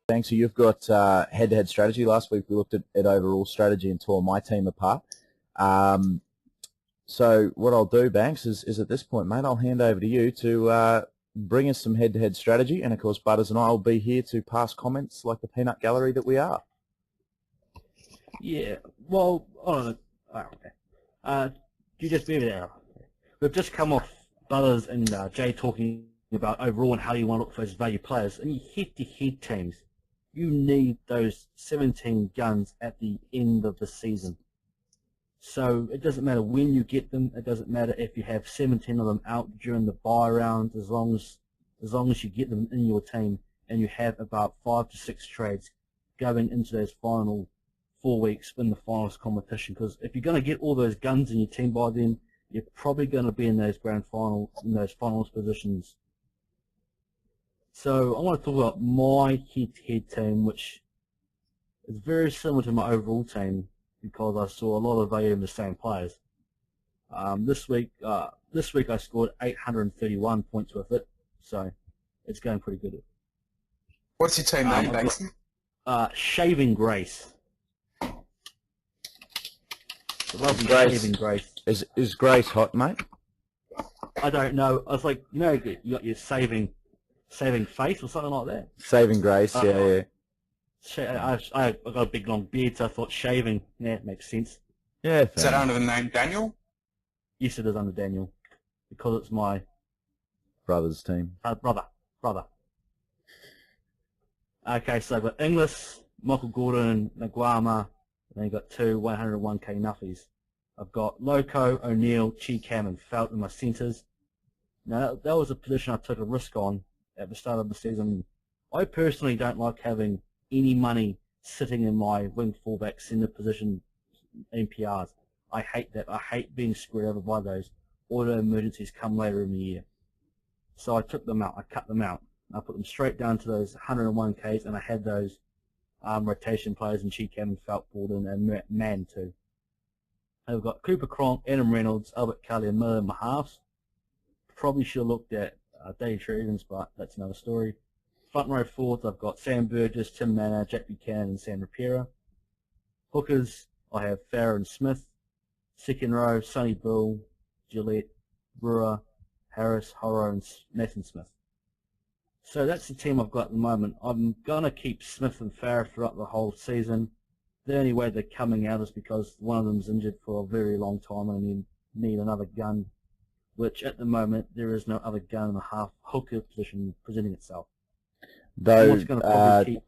Banksy, you've got head-to-head strategy. Last week we looked at overall strategy and tore my team apart. So what I'll do, Banks, is at this point, mate, I'll hand over to you to bring us some head-to-head strategy. And, of course, Butters and I will be here to pass comments like the peanut gallery that we are. Yeah, well, I don't know. Oh, okay. You just be there. We've just come off Butters and Jay talking about overall and how you want to look for those value players. And your head-to-head teams, you need those 17 guns at the end of the season. So it doesn't matter when you get them. It doesn't matter if you have 17 of them out during the buy round, as long as you get them in your team and you have about 5 to 6 trades going into those final 4 weeks in the finals competition. Because if you're going to get all those guns in your team by then, you're probably going to be in those finals positions. So I want to talk about my head-to-head team, which is very similar to my overall team because I saw a lot of value in the same players. This week I scored 831 points with it, so it's going pretty good. What's your team name, Banksy? Shaving Grace. Lovely Shaving Grace. Is Grace hot, mate? I don't know. I was like, you know, you got your saving face or something like that. Saving Grace, yeah. I got a big long beard, so I thought shaving. Yeah, it makes sense. Yeah. Is that under the name Daniel? Yes, it is under Daniel, because it's my brother's team. Brother. Okay, so I've got Inglis, Michael Gordon, Naguama, and then you've got 2 101k nuffies. I've got Loco, O'Neill, Cheekham, and Felt in my centres. Now, that was a position I took a risk on at the start of the season. I personally don't like having any money sitting in my wing fullback centre position NPRs. I hate that. I hate being screwed over by those auto emergencies come later in the year. So I took them out. I cut them out. I put them straight down to those 101Ks, and I had those rotation players in Cheekham and Felt, Gordon, and Man too. I've got Cooper Cronk, Adam Reynolds, Albert Kelly, and Miller in my halves. Probably should have looked at Dave Trevens, but that's another story. Front row fourth, I've got Sam Burgess, Tim Manor, Jack Buchanan, and Sam Rapira. Hookers, I have Farrer and Smith. Second row, Sonny Bill, Gillette, Brewer, Harris, Horrow, and Nathan Smith. So that's the team I've got at the moment. I'm going to keep Smith and Farrer throughout the whole season. The only way they're coming out is because one of them's injured for a very long time and you need another gun, which at the moment there is no other gun in the half hooker position presenting itself. Though,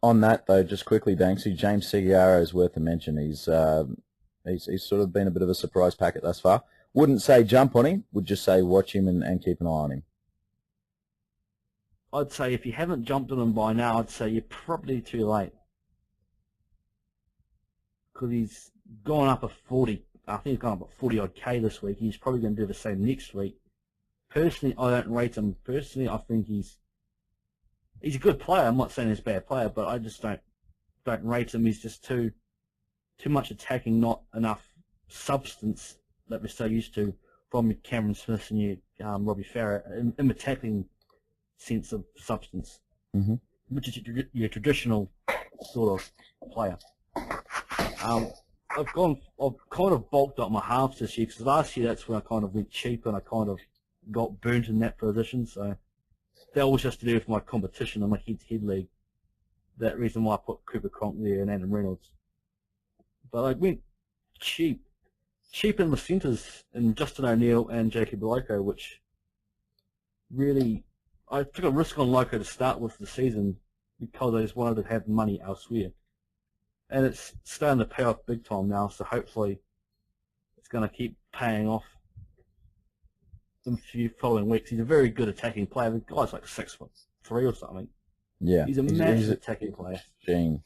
on that though, just quickly, Banksy, James Seguiaro is worth a mention. He's sort of been a bit of a surprise packet thus far. Wouldn't say jump on him, would just say watch him and keep an eye on him. I'd say if you haven't jumped on him by now, I'd say you're probably too late. Because he's gone up a 40. I think he's gone up a 40 odd K this week. He's probably going to do the same next week. Personally, I don't rate him. Personally, I think he's a good player. I'm not saying he's a bad player, but I just don't rate him. He's just too much attacking, not enough substance that we're so used to from your Cameron Smith and your Robbie Farrer in the tackling sense of substance, which is your traditional sort of player. I've kind of bulked up my halves this year because last year that's when I kind of went cheap and I kind of got burnt in that position. So that was just to do with my competition in my head-to-head league. That reason why I put Cooper Cronk there and Adam Reynolds. But I went cheap in the centres in Justin O'Neill and Jacob Loco, which really I took a risk on Loco to start with the season because I just wanted to have money elsewhere. And it's starting to pay off big time now, so hopefully it's going to keep paying off in a few following weeks. He's a very good attacking player. The guy's like 6'3" or something. Yeah, he's a massive attacking player. Gene.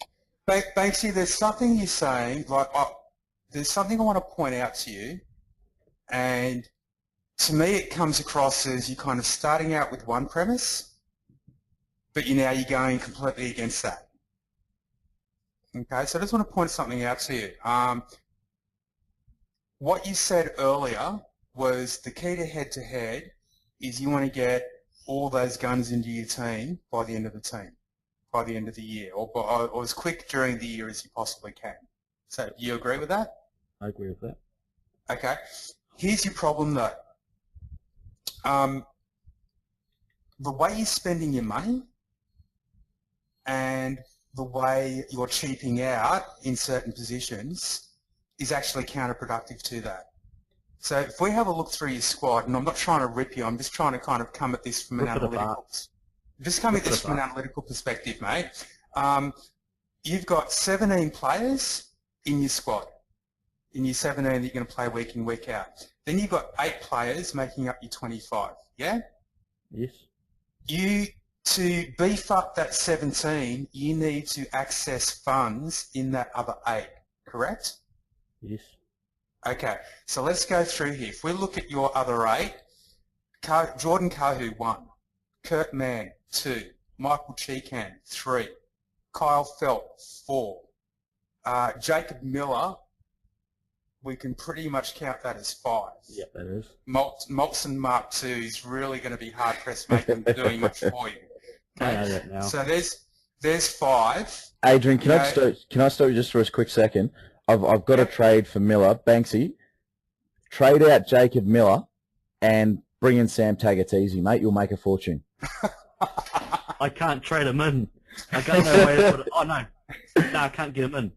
Banksy, there's something you're saying, there's something I want to point out to you, and to me it comes across as you're kind of starting out with one premise, but you're going completely against that. Okay, so I just want to point something out to you. What you said earlier was the key to head-to-head is you want to get all those guns into your team by the end of the team, by the end of the year, or as quick during the year as you possibly can. So you agree with that? I agree with that. Okay. Here's your problem though. The way you're spending your money and the way you're cheaping out in certain positions is actually counterproductive to that. So if we have a look through your squad, and I'm not trying to rip you, I'm just trying to kind of come at this from an analytical perspective, mate. You've got 17 players in your squad, in your 17 that you're going to play week in, week out. Then you've got 8 players making up your 25, yeah? Yes. To beef up that 17, you need to access funds in that other 8, correct? Yes. Okay, so let's go through here. If we look at your other 8, Jordan Kahu 1, Kurt Mann 2, Michael Cheekham 3, Kyle Felt 4, Jacob Miller, we can pretty much count that as 5. Yep, that is. Molson Mark 2 is really going to be hard pressed doing much for you. Okay? I know that now. So there's 5. Adrian, can I stop you just for a quick second? I've got a trade for Miller. Banksy, trade out Jacob Miller and bring in Sam Taggart's easy, mate. You'll make a fortune. I can't trade him in. I don't know where to put it. Oh, no. No, I can't get him in.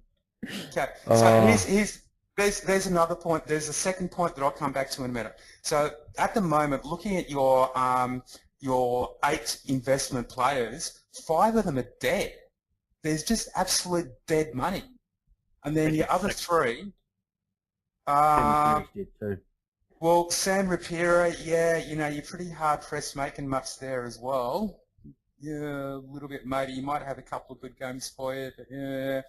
Okay. So there's another point. There's a second point that I'll come back to in a minute. So at the moment, looking at your 8 investment players, 5 of them are dead. There's just absolute dead money. And then your other 3, well, Sam Rapira, yeah, you're pretty hard-pressed making much there as well. Yeah, a little bit maybe. You might have a couple of good games for you, but yeah.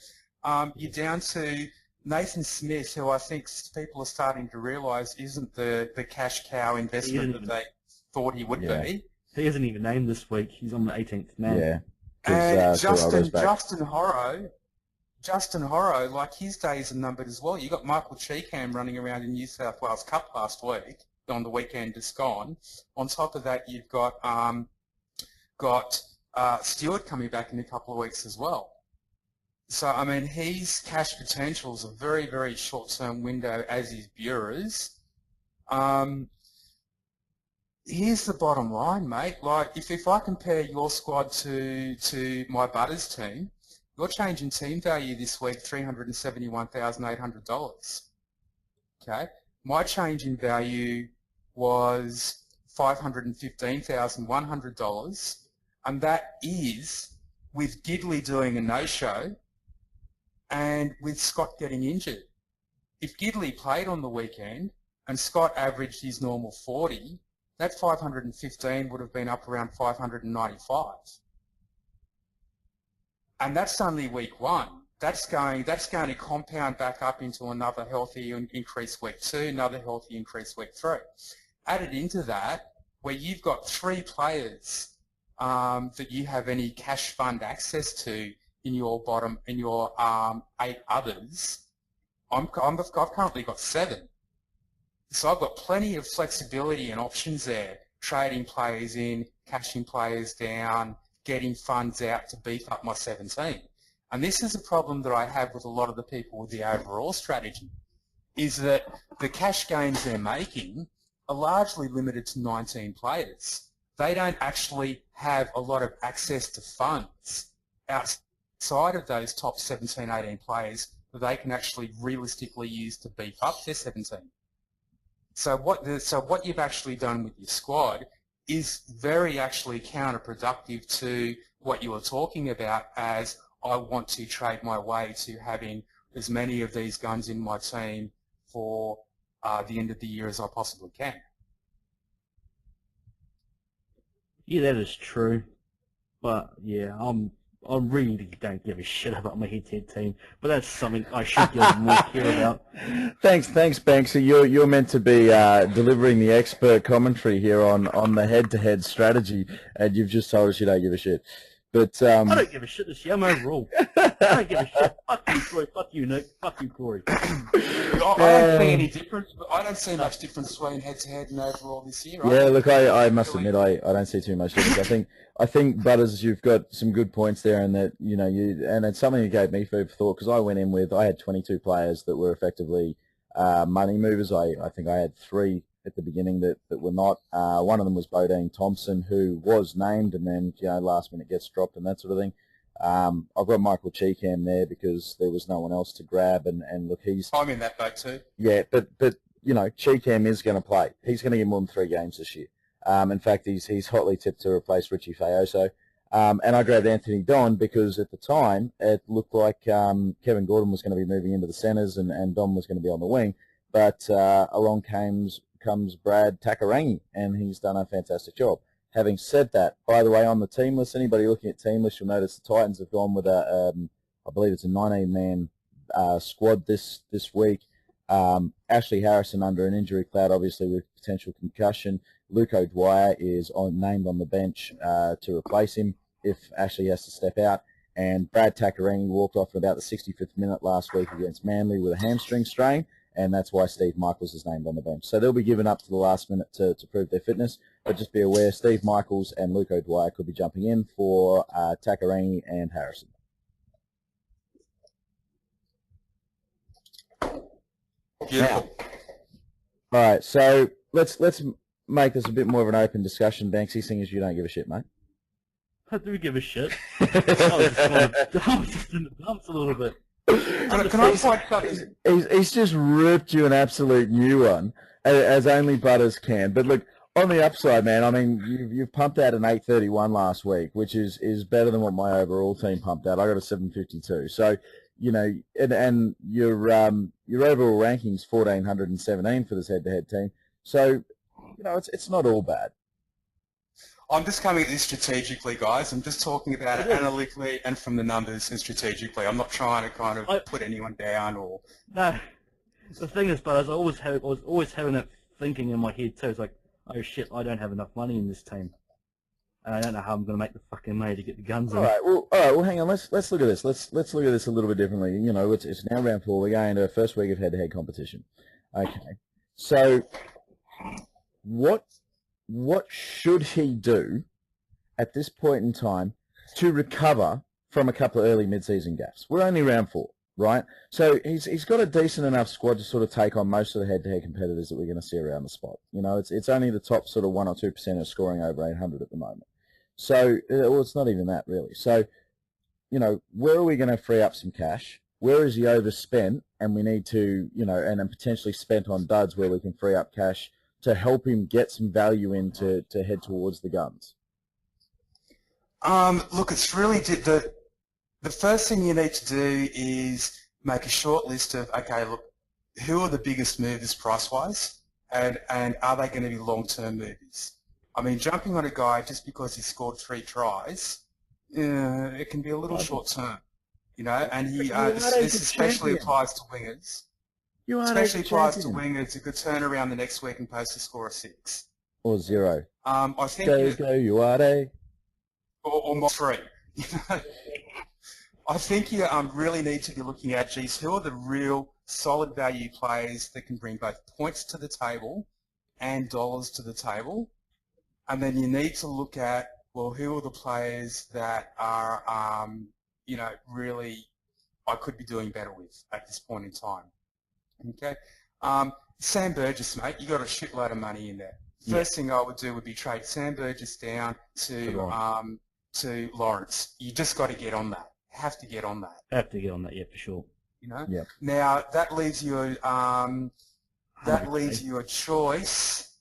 You're down to Nathan Smith, who I think people are starting to realise isn't the cash cow investment that they thought he would be. He isn't even named this week. He's on the 18th man. Yeah. And Justin Horro, like his days are numbered as well. You got Michael Cheekham running around in New South Wales Cup last week, on the weekend just gone. On top of that, you've got Stewart coming back in a couple of weeks as well. So, I mean, his cash potential is a very, very short-term window, as is Bureau's. Here's the bottom line, mate. Like, if I compare your squad to my Butters team, your change in team value this week, $371,800. Okay? My change in value was $515,100, and that is with Gidley doing a no-show and with Scott getting injured. If Gidley played on the weekend and Scott averaged his normal 40, that 515 would have been up around 595. And that's only week 1. That's going to compound back up into another healthy increase week 2, another healthy increase week 3. Added into that, where you've got 3 players that you have any cash fund access to in your 8 others, I've currently got 7. So I've got plenty of flexibility and options there, trading players in, cashing players down, getting funds out to beef up my 17. And this is a problem that I have with a lot of the people with the overall strategy, is that the cash gains they're making are largely limited to 19 players. They don't actually have a lot of access to funds outside of those top 17, 18 players that they can actually realistically use to beef up their 17. So what you've actually done with your squad is very actually counterproductive to what you were talking about as I want to trade my way to having as many of these guns in my team for the end of the year as I possibly can. Yeah, that is true. But yeah, I really don't give a shit about my head-to-head team, but that's something I should give more care about. Thanks, Banksy. You're meant to be delivering the expert commentary here on the head-to-head strategy, and you've just told us you don't give a shit. But I don't give a shit this year. I'm overall. I don't give a shit. Fuck you, Troy. Fuck you, Nick. Fuck you, Corey. I don't see any difference. I don't see much difference between head-to-head and overall this year. Yeah, look, I must admit, I don't see too much difference. I think Butters, you've got some good points there, and that and it's something that gave me food for thought, because I went in with, I had 22 players that were effectively money movers. I think I had 3 at the beginning that were not. One of them was Bodine Thompson, who was named, and then last minute gets dropped and that sort of thing. I've got Michael Cheekham there because there was no one else to grab, and look, I'm in that boat too. Yeah, but Cheekham is going to play. He's going to get more than 3 games this year. In fact, he's hotly tipped to replace Richie Fayoso. And I grabbed Anthony Don because at the time it looked like Kevin Gordon was going to be moving into the centres and Don was going to be on the wing. But along comes Brad Takarangi, and he's done a fantastic job. Having said that, by the way, on the team list, anybody looking at team list, you'll notice the Titans have gone with I believe it's a 19-man squad this week. Ashley Harrison under an injury cloud, obviously with potential concussion. Luke O'Dwyer is named on the bench to replace him if Ashley has to step out. And Brad Takarangi walked off in about the 65th minute last week against Manly with a hamstring strain, and that's why Steve Michaels is named on the bench. So they'll be given up to the last minute to prove their fitness, but just be aware Steve Michaels and Luke O'Dwyer could be jumping in for Takarangi and Harrison. Beautiful. All right, so let's make this a bit more of an open discussion, Banksy, seeing as you don't give a shit, mate. I do give a shit. I was just in the dumps a little bit. Can I point something? He's just ripped you an absolute new one, as only Butters can. But look, on the upside, man, I mean, you've pumped out an 831 last week, which is better than what my overall team pumped out. I got a 752. So, and your overall ranking's 1,417 for this head-to-head team. So, it's not all bad. I'm just coming at this strategically, guys. I'm just talking about it analytically and from the numbers and strategically. I'm not trying to kind of put anyone down or... No. The thing is, Butters, I was always having that thinking in my head too. It's like, oh shit, I don't have enough money in this team. And I don't know how I'm going to make the fucking money to get the guns in. All right, well, hang on. Let's look at this. Let's look at this a little bit differently. It's now round 4. We're going into the first week of head-to-head competition. Okay. So, what should he do at this point in time to recover from a couple of early mid-season gaps? We're only round 4, right? So he's got a decent enough squad to sort of take on most of the head-to-head competitors that we're going to see around the spot. It's only the top sort of 1 or 2% are scoring over 800 at the moment. So, well, it's not even that really. So, where are we going to free up some cash? Where is he overspent? And we need to, and then potentially spent on duds where we can free up cash to help him get some value in to head towards the guns? Look, it's really the first thing you need to do is make a short list of, okay, look, who are the biggest movers price-wise, and are they going to be long-term movers? I mean, jumping on a guy just because he scored 3 tries, it can be a little short-term, and this especially applies to wingers. Especially applies to wingers who could turn around the next week and post a score of 6. Or 0. I think go, you are a... Or more 3. I think you really need to be looking at, who are the real solid value players that can bring both points to the table and dollars to the table. And then you need to look at, well, who are the players that are, really I could be doing better with at this point in time. Okay, Sam Burgess, mate, you got a shitload of money in there. First thing I would do would be trade Sam Burgess down to Lawrence. You just got to get on that. Have to get on that. Have to get on that, yeah, for sure. Yeah. Now that leaves you a choice.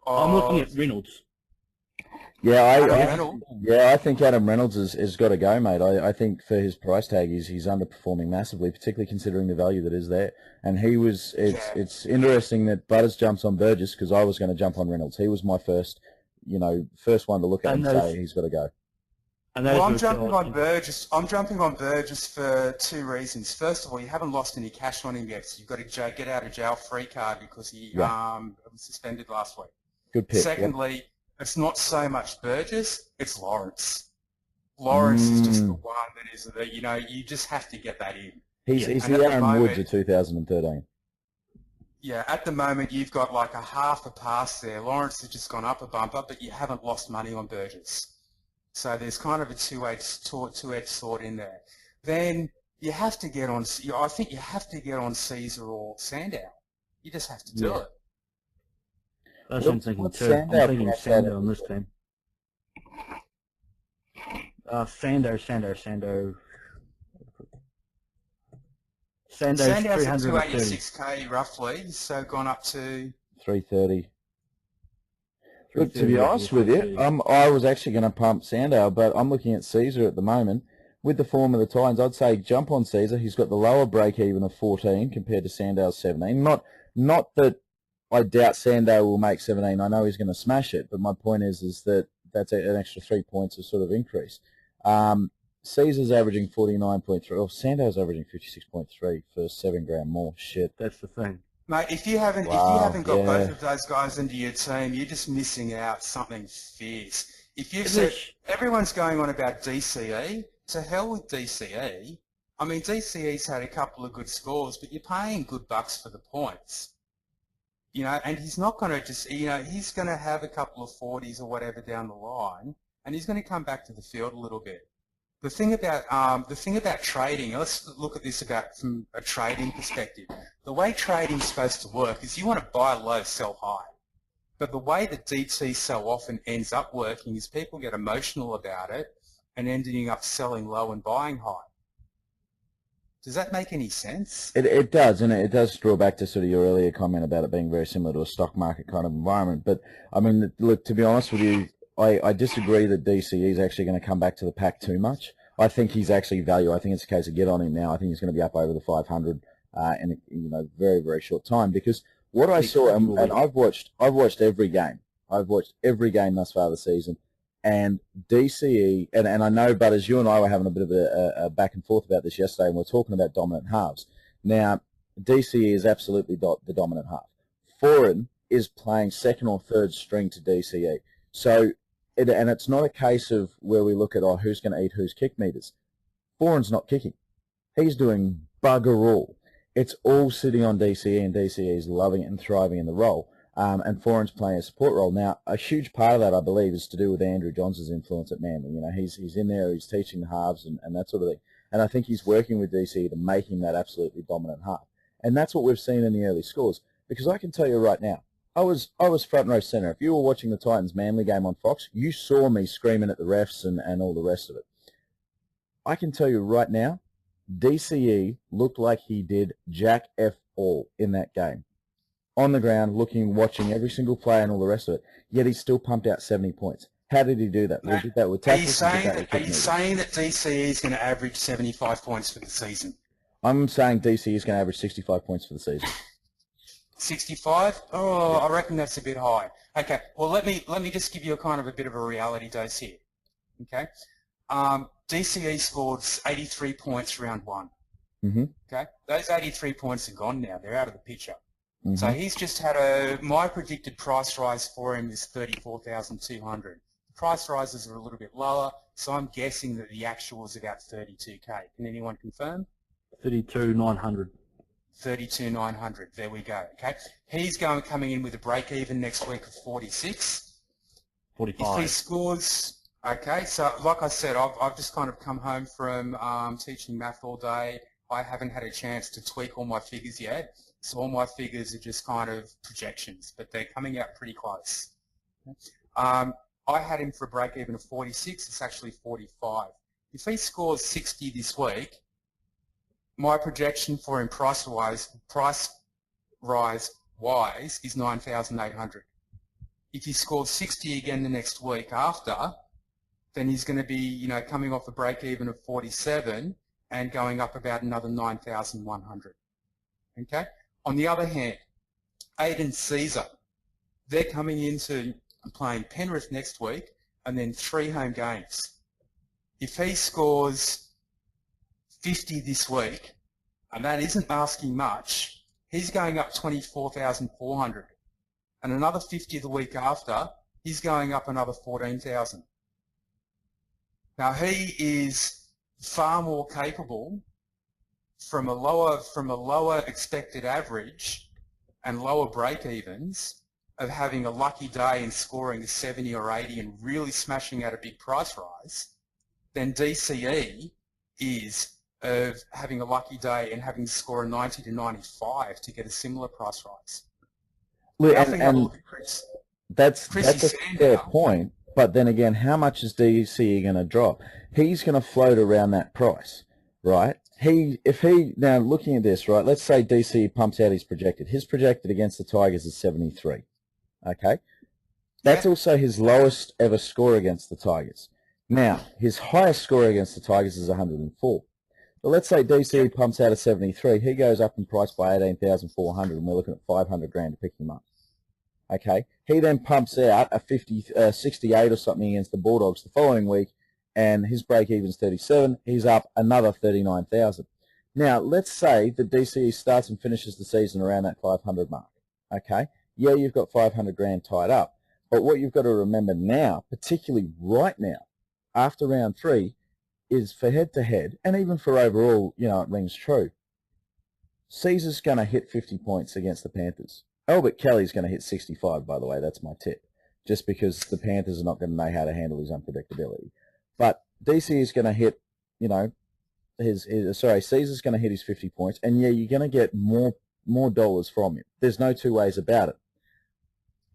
I'm looking at Reynolds. I think Adam Reynolds has got to go, mate. I think for his price tag, he's underperforming massively, particularly considering the value that is there. And it's interesting that Butters jumps on Burgess because I was going to jump on Reynolds. He was my first one to look at and say he's got to go. Well, I'm jumping on Burgess. I'm jumping on Burgess for 2 reasons. First of all, you haven't lost any cash on him yet, so you've got a get out of jail free card because he was suspended last week. Good pick. Secondly. It's not so much Burgess, it's Lawrence. Lawrence is just the one that is that you just have to get that in. He's the Aaron Woods of 2013. Yeah, at the moment you've got like a half a pass there. Lawrence has just gone up a bumper, but you haven't lost money on Burgess. So there's kind of a two-edged sword in there. Then you have to get on. I think you have to get on Caesar or Sandow. You just have to do it. That's what I'm thinking too. I'm thinking Sandow on this team. Sandow. Sandow's at 286k roughly, so gone up to 330. Look, to be honest with you, I was actually going to pump Sandow, but I'm looking at Caesar at the moment. With the form of the Titans, I'd say jump on Caesar. He's got the lower break-even of 14 compared to Sandow's 17. Not that I doubt Sandow will make 17. I know he's going to smash it, but my point is that that's an extra 3 points of sort of increase. Caesar's averaging 49.3. Or Sandow's averaging 56.3 for $7 more. Shit. That's the thing. Mate, if you haven't got both of those guys into your team, you're just missing out something fierce. If you said everyone's going on about DCE, to hell with DCE. I mean, DCE's had a couple of good scores, but you're paying good bucks for the points. And he's not going to just, he's going to have a couple of 40s or whatever down the line, and he's going to come back to the field a little bit. The thing about trading, let's look at this from a trading perspective. The way trading's supposed to work is you want to buy low, sell high. But the way that DT so often ends up working is people get emotional about it and ending up selling low and buying high. Does that make any sense? It does, and it does draw back to sort of your earlier comment about it being very similar to a stock market kind of environment. But, I mean, look, to be honest with you, I disagree that DCE is actually going to come back to the pack too much. I think he's actually value. I think it's a case of get on him now. I think he's going to be up over the 500 in a very, very short time. Because what I saw, and I've watched every game. I've watched every game thus far this season. And DCE, and I know, Butters, you and I were having a bit of a back and forth about this yesterday, and we're talking about dominant halves. Now, DCE is absolutely the dominant half. Foreign is playing second or third string to DCE. So, and it's not a case of where we look at, who's going to eat whose kick meters. Foreign's not kicking. He's doing bugger all. It's all sitting on DCE, and DCE is loving it and thriving in the role. And Foreign's playing a support role. Now, a huge part of that, I believe, is to do with Andrew Johns' influence at Manly. He's in there, he's teaching the halves and that sort of thing. And I think he's working with DCE to make him that absolutely dominant half. And that's what we've seen in the early scores. Because I can tell you right now, I was front row center. If you were watching the Titans Manly game on Fox, you saw me screaming at the refs and all the rest of it. I can tell you right now, DCE looked like he did Jack F all in that game. On the ground, watching every single play and all the rest of it, yet he still pumped out 70 points. How did he do that? He did that with tackles. Are you saying that DCE is going to average 75 points for the season? I'm saying DCE is going to average 65 points for the season. 65? Oh, yeah. I reckon that's a bit high. Okay, well let me just give you a bit of a reality dose here. Okay, DCE scored 83 points round one. Mm-hmm. Okay, those 83 points are gone now. They're out of the picture. Mm-hmm. So he's just had my predicted price rise for him is 34,200. The price rises are a little bit lower, so I'm guessing that the actual is about 32k. Can anyone confirm? 32,900. 32,900. There we go. Okay, he's coming in with a break even next week of 46. 45. If he scores, okay. So like I said, I've just kind of come home from teaching math all day. I haven't had a chance to tweak all my figures yet. So all my figures are just kind of projections, but they're coming out pretty close. I had him for a break-even of 46. It's actually 45. If he scores 60 this week, my projection for him price rise wise is 9,800. If he scores 60 again the next week after, then he's going to be, coming off a break-even of 47 and going up about another 9,100. Okay. On the other hand, Aiden Caesar, they're coming into playing Penrith next week and then 3 home games. If he scores 50 this week, and that isn't asking much, he's going up 24,400. And another 50 the week after, he's going up another 14,000. Now he is far more capable from a lower expected average and lower break-evens of having a lucky day and scoring a 70 or 80 and really smashing out a big price rise than DCE is of having a lucky day and having to score a 90 to 95 to get a similar price rise. Look, I think look at Chris. That's a fair point, but then again, how much is DCE going to drop? He's going to float around that price, right? Now looking at this, right, let's say DCE pumps out his projected against the Tigers is 73, okay? That's also his lowest ever score against the Tigers. Now, his highest score against the Tigers is 104. But let's say DCE pumps out a 73, he goes up in price by 18,400, and we're looking at 500 grand to pick him up. Okay, he then pumps out a 68 or something against the Bulldogs the following week, and his break-even's 37. He's up another 39,000. Now, let's say the DCE starts and finishes the season around that 500 mark. Okay, yeah, you've got 500 grand tied up, but what you've got to remember now, particularly right now, after round 3, is for head-to-head, and even for overall, you know, it rings true. Caesar's going to hit 50 points against the Panthers. Albert Kelly's going to hit 65, by the way. That's my tip. Just because the Panthers are not going to know how to handle his unpredictability. But DC is going to hit, you know, Caesar's going to hit his 50 points. And, yeah, you're going to get more dollars from him. There's no two ways about it.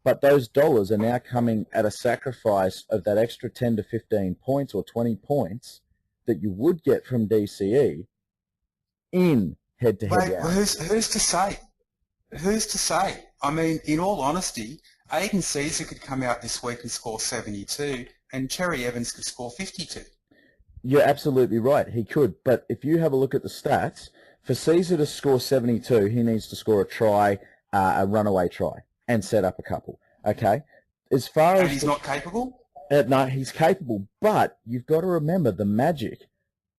But those dollars are now coming at a sacrifice of that extra 10 to 15 points or 20 points that you would get from DCE in head-to-head. Well, who's to say? Who's to say? I mean, in all honesty, Aiden Caesar could come out this week and score 72, and Cherry Evans could score 52. You're absolutely right. He could. But if you have a look at the stats, for Caesar to score 72, he needs to score a try, a runaway try, and set up a couple. Okay? As far as he's not capable? No, he's capable. But you've got to remember the magic.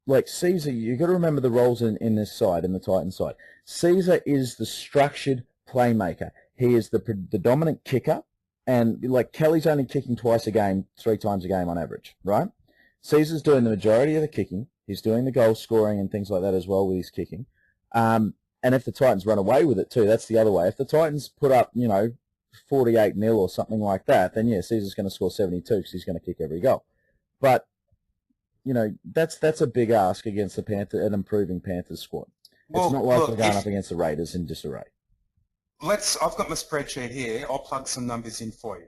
Like Caesar, you've got to remember the roles in this side, in the Titans side. Caesar is the structured playmaker. He is the dominant kicker, and like Kelly's only kicking twice a game, 3 times a game on average, right? Caesar's doing the majority of the kicking. He's doing the goal scoring and things like that as well with his kicking. And if the Titans run away with it too, that's the other way. If the Titans put up, you know, 48-0 or something like that, then yeah, Caesar's going to score 72 because he's going to kick every goal. But you know, that's a big ask against an improving Panthers squad. Well, it's not like we're going up against the Raiders in disarray. I've got my spreadsheet here. I'll plug some numbers in for you.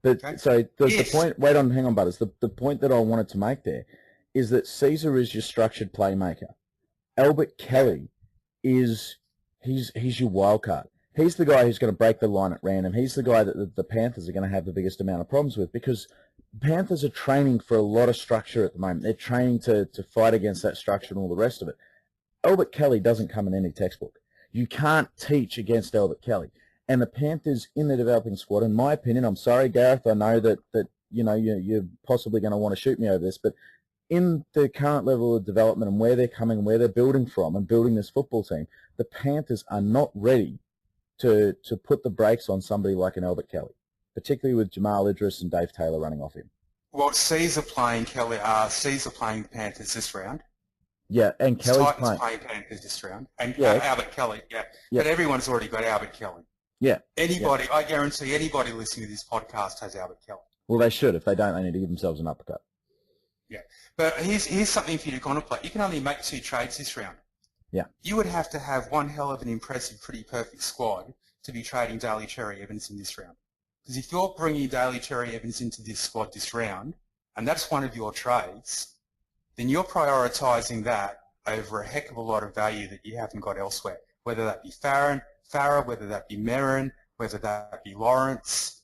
But okay? So the point. Hang on, Butters. The point that I wanted to make there is that Caesar is your structured playmaker. Albert Kelly he's your wild card. He's the guy who's going to break the line at random. He's the guy that the Panthers are going to have the biggest amount of problems with because Panthers are training for a lot of structure at the moment. They're training to fight against that structure and all the rest of it. Albert Kelly doesn't come in any textbook. You can't teach against Albert Kelly. And the Panthers in the developing squad, in my opinion, I'm sorry, Gareth, I know that you know, you're possibly going to want to shoot me over this, but in the current level of development and where they're coming, where they're building from and building this football team, the Panthers are not ready to put the brakes on somebody like an Albert Kelly, particularly with Jamal Idris and Dave Taylor running off him. Well, Caesar playing Panthers this round. Yeah, and Kelly's playing Panthers this round. And Albert Kelly, yeah. But everyone's already got Albert Kelly. Yeah. I guarantee anybody listening to this podcast has Albert Kelly. Well, they should. If they don't, they need to give themselves an uppercut. Yeah. But here's something for you to contemplate. You can only make 2 trades this round. Yeah. You would have to have one hell of an impressive, pretty perfect squad to be trading Daly Cherry Evans in this round. Because if you're bringing Daly Cherry Evans into this squad this round, and that's one of your trades, then you're prioritising that over a heck of a lot of value that you haven't got elsewhere, whether that be Farah, whether that be Merrin, whether that be Lawrence.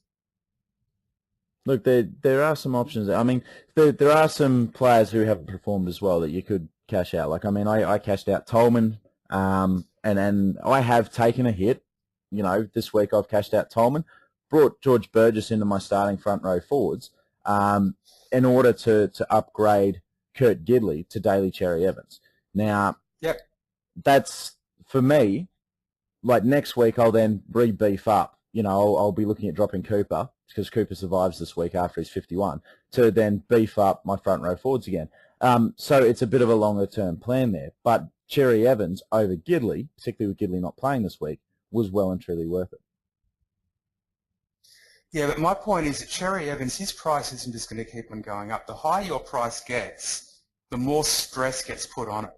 Look, there are some options. I mean, there are some players who haven't performed as well that you could cash out. Like, I mean, I cashed out Tolman, and I have taken a hit. You know, this week I've cashed out Tolman, brought George Burgess into my starting front row forwards in order to upgrade Kurt Gidley to Daly Cherry Evans. Now, that's, for me, like next week I'll then re-beef up. You know, I'll be looking at dropping Cooper because Cooper survives this week after he's 51, to then beef up my front row forwards again. So it's a bit of a longer-term plan there. But Cherry Evans over Gidley, particularly with Gidley not playing this week, was well and truly worth it. Yeah, but my point is that Cherry Evans, his price isn't just going to keep on going up. The higher your price gets, the more stress gets put on it.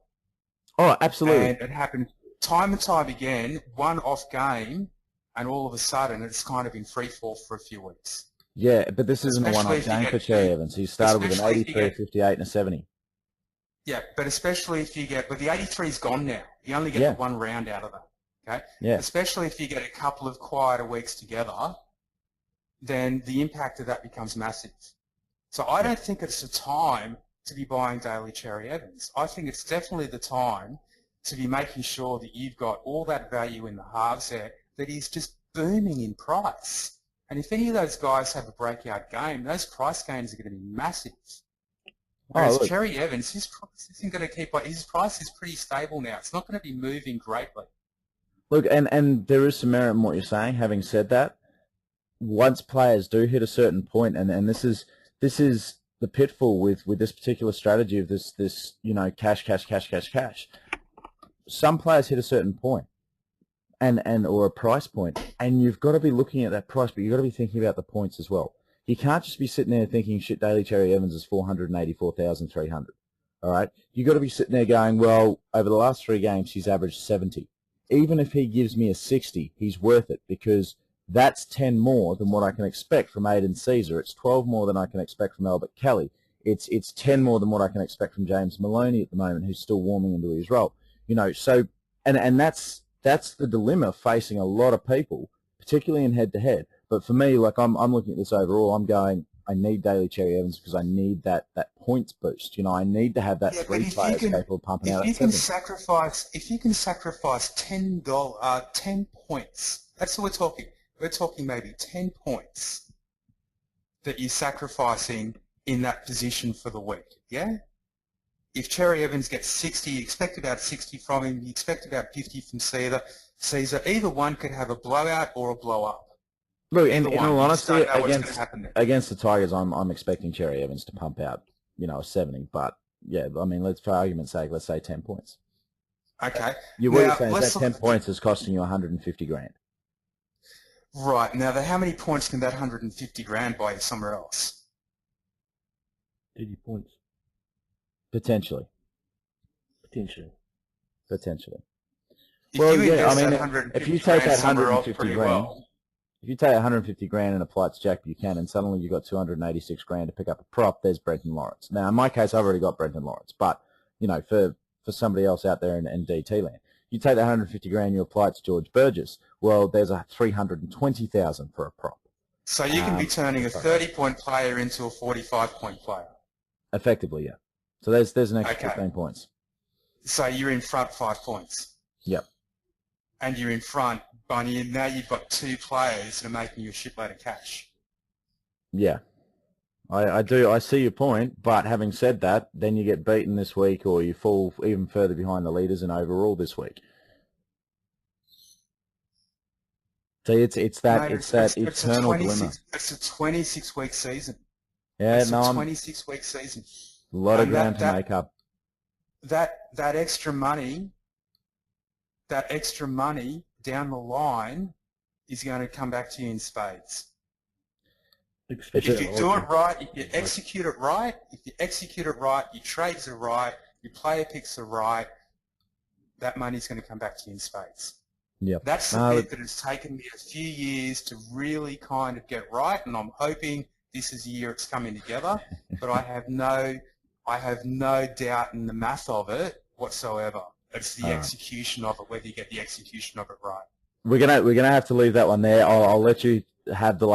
Oh, absolutely. And it happens time and time again, one off game, and all of a sudden it's kind of in free fall for a few weeks. Yeah, but this isn't a one-off game for Cherry Evans. He started with an 83, a 58, and a 70. Yeah, but especially if you get, but the 83's gone now. You only get the one round out of that. Okay? Yeah. Especially if you get a couple of quieter weeks together, then the impact of that becomes massive. So I don't think it's the time to be buying daily Cherry Evans. I think it's definitely the time to be making sure that you've got all that value in the halves there that is just booming in price. And if any of those guys have a breakout game, those price gains are going to be massive. Whereas Cherry Evans, his price isn't going to keep. His price is pretty stable now. It's not going to be moving greatly. Look, and there is some merit in what you're saying. Having said that, once players do hit a certain point, and this is the pitfall with this particular strategy of this cash. Some players hit a certain point, and or a price point, and you've got to be looking at that price, but you've got to be thinking about the points as well. You can't just be sitting there thinking, shit, daily Cherry Evans is 484,300. All right? You've got to be sitting there going, well, over the last 3 games, he's averaged 70. Even if he gives me a 60, he's worth it, because that's 10 more than what I can expect from Aiden Caesar. It's 12 more than I can expect from Albert Kelly. It's 10 more than what I can expect from James Maloney at the moment, who's still warming into his role. So and that's the dilemma facing a lot of people, particularly in head-to-head. But for me, like I'm looking at this overall, I'm going, I need daily Cherry Evans because I need that points boost. I need to have that 3 players capable of pumping out. If you can sacrifice $10 points, that's what we're talking. We're talking maybe 10 points that you're sacrificing in that position for the week. Yeah. If Cherry Evans gets 60, you expect about 60 from him. You expect about 50 from Caesar. Either one could have a blowout or a blow up. Look, in all honesty, against the Tigers, I'm expecting Cherry Evans to pump out, a 70. But yeah, I mean, for argument's sake, let's say 10 points. Okay. You were saying that 10 points is costing you 150 grand. Right. Now, how many points can that 150 grand buy you somewhere else? 80 points. Potentially. Well, yeah, I mean, if you take that 150 grand, if you take 150 grand and apply it to Jack Buchanan, suddenly you've got 286 grand to pick up a prop. There's Brenton Lawrence. Now, in my case, I've already got Brenton Lawrence, but for somebody else out there in DT land, you take that 150 grand, you apply it to George Burgess. Well, there's a 320,000 for a prop. So you can be turning a 30-point player into a 45-point player. Effectively, yeah. So there's an extra 15 points. So you're in front 5 points. Yep. And you're in front, Bunny, and now you've got 2 players that are making you a shitload of cash. Yeah. I do. I see your point, but having said that, then you get beaten this week or you fall even further behind the leaders in overall this week. So it's that eternal dilemma. It's a 26-week season. Yeah, it's a 26-week season. A lot of ground to make up. That extra money down the line is going to come back to you in spades. If you do it right, if you execute it right, your trades are right, your player picks are right, that money's going to come back to you in spades. Yep. That's the bit that has taken me a few years to really kind of get right, and I'm hoping this is the year it's coming together. But I have no doubt in the math of it whatsoever. It's the execution of it, whether you get the execution of it right. We're gonna have to leave that one there. I'll let you have the